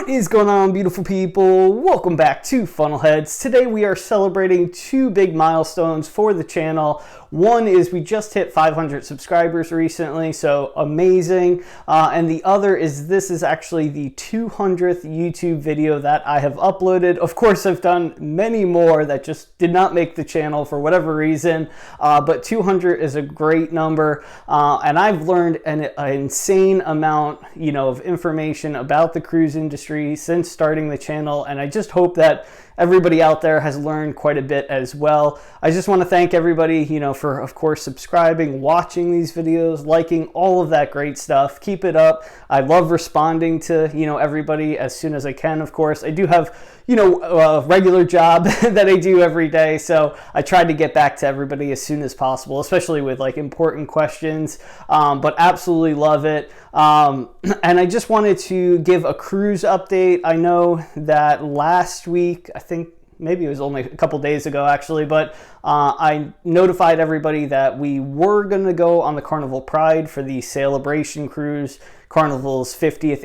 What is going on, beautiful people? Welcome back to Funnelheads. Today we are celebrating two big milestones for the channel. One is we just hit 500 subscribers recently, so amazing. And the other is this is actually the 200th YouTube video that I have uploaded. Of course, I've done many more that just did not make the channel for whatever reason, but 200 is a great number. And I've learned an insane amount, of information about the cruise industry since starting the channel, and I just hope that everybody out there has learned quite a bit as well. I just want to thank everybody, for of course subscribing, watching these videos, liking, all of that great stuff. Keep it up. I love responding to, everybody as soon as I can. Of course, I do have, a regular job that I do every day, so I tried to get back to everybody as soon as possible, especially with like important questions, but absolutely love it. And I just wanted to give a cruise update. I know that last week, I think maybe it was only a couple days ago actually, but I notified everybody that we were going to go on the Carnival Pride for the Celebration Cruise, Carnival's 50th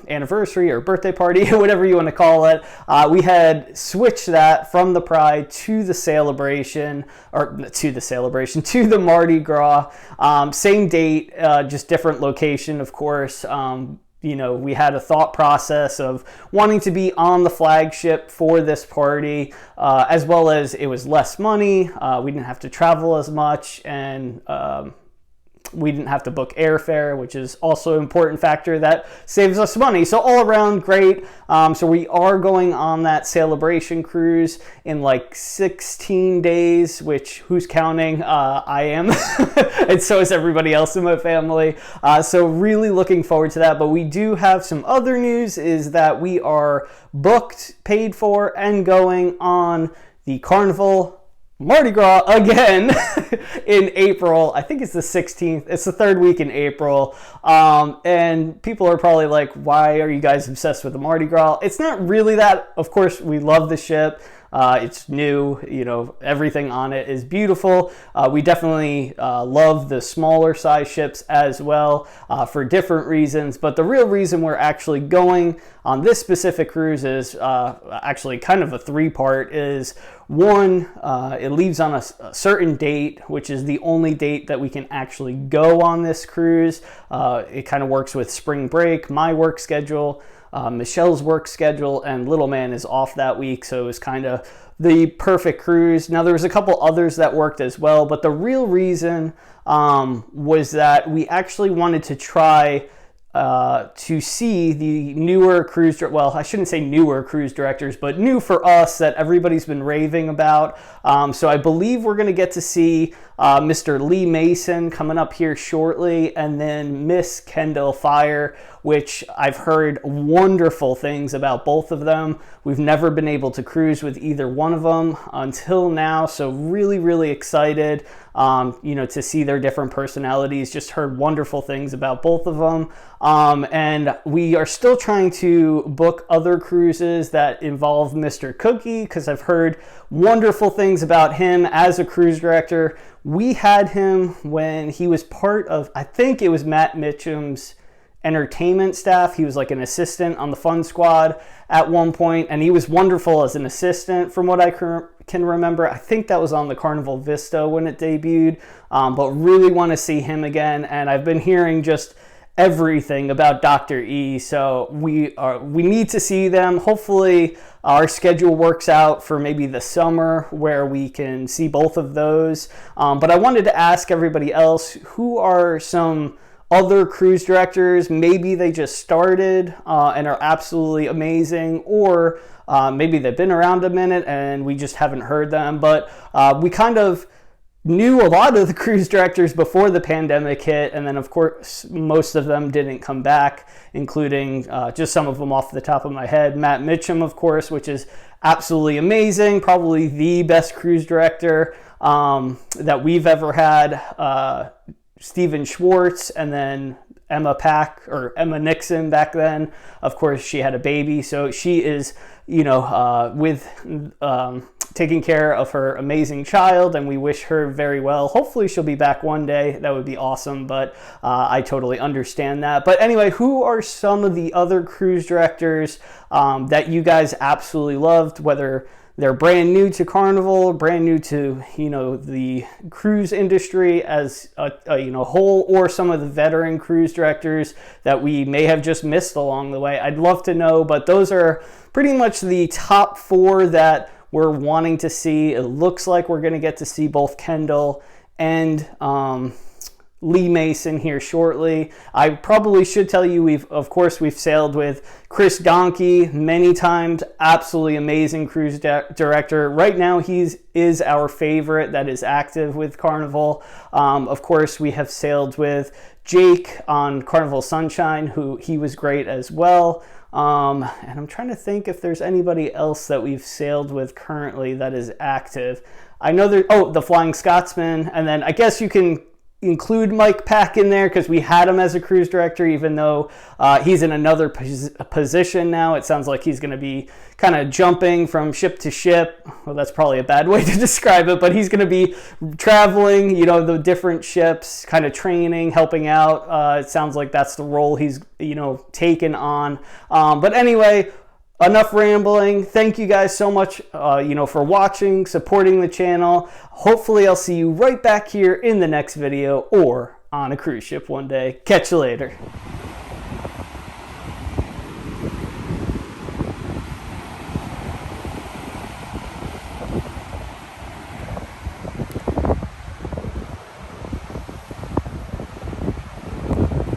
anniversary or birthday party, whatever you want to call it. We had switched that from the Pride to the Celebration, to the Mardi Gras. Same date, just different location, of course. We had a thought process of wanting to be on the flagship for this party, as well as it was less money. We didn't have to travel as much, and we didn't have to book airfare, which is also an important factor that saves us money. So all around great. So we are going on that Celebration cruise in like 16 days, which who's counting? I am. And so is everybody else in my family. So really looking forward to that. But we do have some other news, is that we are booked, paid for, and going on the Carnival Mardi Gras again in April. I think it's the 16th. It's the third week in April. And people are probably like, why are you guys obsessed with the Mardi Gras? It's not really that. Of course, we love the ship. It's new, everything on it is beautiful. We definitely love the smaller size ships as well, for different reasons. But the real reason we're actually going on this specific cruise is actually kind of a three-part. Is one, it leaves on a certain date, which is the only date that we can actually go on this cruise. It kind of works with spring break, my work schedule, Michelle's work schedule, and little man is off that week, so it was kind of the perfect cruise. Now there was a couple others that worked as well, but the real reason was that we actually wanted to try to see the newer cruise, well, I shouldn't say newer cruise directors, but new for us that everybody's been raving about. So I believe we're going to get to see Mr. Lee Mason coming up here shortly, and then Miss Kendall Fire, which I've heard wonderful things about both of them. We've never been able to cruise with either one of them until now, so really, really excited, to see their different personalities. Just heard wonderful things about both of them. And we are still trying to book other cruises that involve Mr. Cookie, because I've heard wonderful things about him as a cruise director. We had him when he was part of, I think it was Matt Mitchum's entertainment staff. He was like an assistant on the Fun Squad at one point, and he was wonderful as an assistant from what I can remember. I think that was on the Carnival Vista when it debuted, but really want to see him again. And I've been hearing just everything about Dr. E, so we need to see them. Hopefully our schedule works out for maybe the summer where we can see both of those. But I wanted to ask everybody else, who are some other cruise directors? Maybe they just started and are absolutely amazing, or maybe they've been around a minute and we just haven't heard them. But we kind of knew a lot of the cruise directors before the pandemic hit, and then of course most of them didn't come back, including just some of them off the top of my head. Matt Mitchum, of course, which is absolutely amazing, probably the best cruise director that we've ever had. Steven Schwartz, and then Emma Pack, or Emma Nixon back then. Of course, she had a baby, so she is, you know, taking care of her amazing child, and we wish her very well. Hopefully she'll be back one day. That would be awesome, but I totally understand that. But anyway, who are some of the other cruise directors that you guys absolutely loved, whether they're brand new to Carnival, brand new to, you know, the cruise industry as a you know, whole, or some of the veteran cruise directors that we may have just missed along the way? I'd love to know, but those are pretty much the top 4 that we're wanting to see. It looks like we're going to get to see both Kendall and Lee Mason here shortly. I probably should tell you, of course we've sailed with Chris Donkey many times. Absolutely amazing cruise director. Right now is our favorite that is active with Carnival. Of course we have sailed with Jake on Carnival Sunshine, he was great as well. And I'm trying to think if there's anybody else that we've sailed with currently that is active. I know the Flying Scotsman, and then I guess you can include Mike Pack in there because we had him as a cruise director, even though he's in another position now. It sounds like he's going to be kind of jumping from ship to ship. Well, that's probably a bad way to describe it, but he's going to be traveling, you know, the different ships, kind of training, helping out. It sounds like that's the role he's, you know, taken on. But anyway, enough rambling. Thank you guys so much, you know, for watching, supporting the channel. Hopefully I'll see you right back here in the next video or on a cruise ship one day. Catch you later.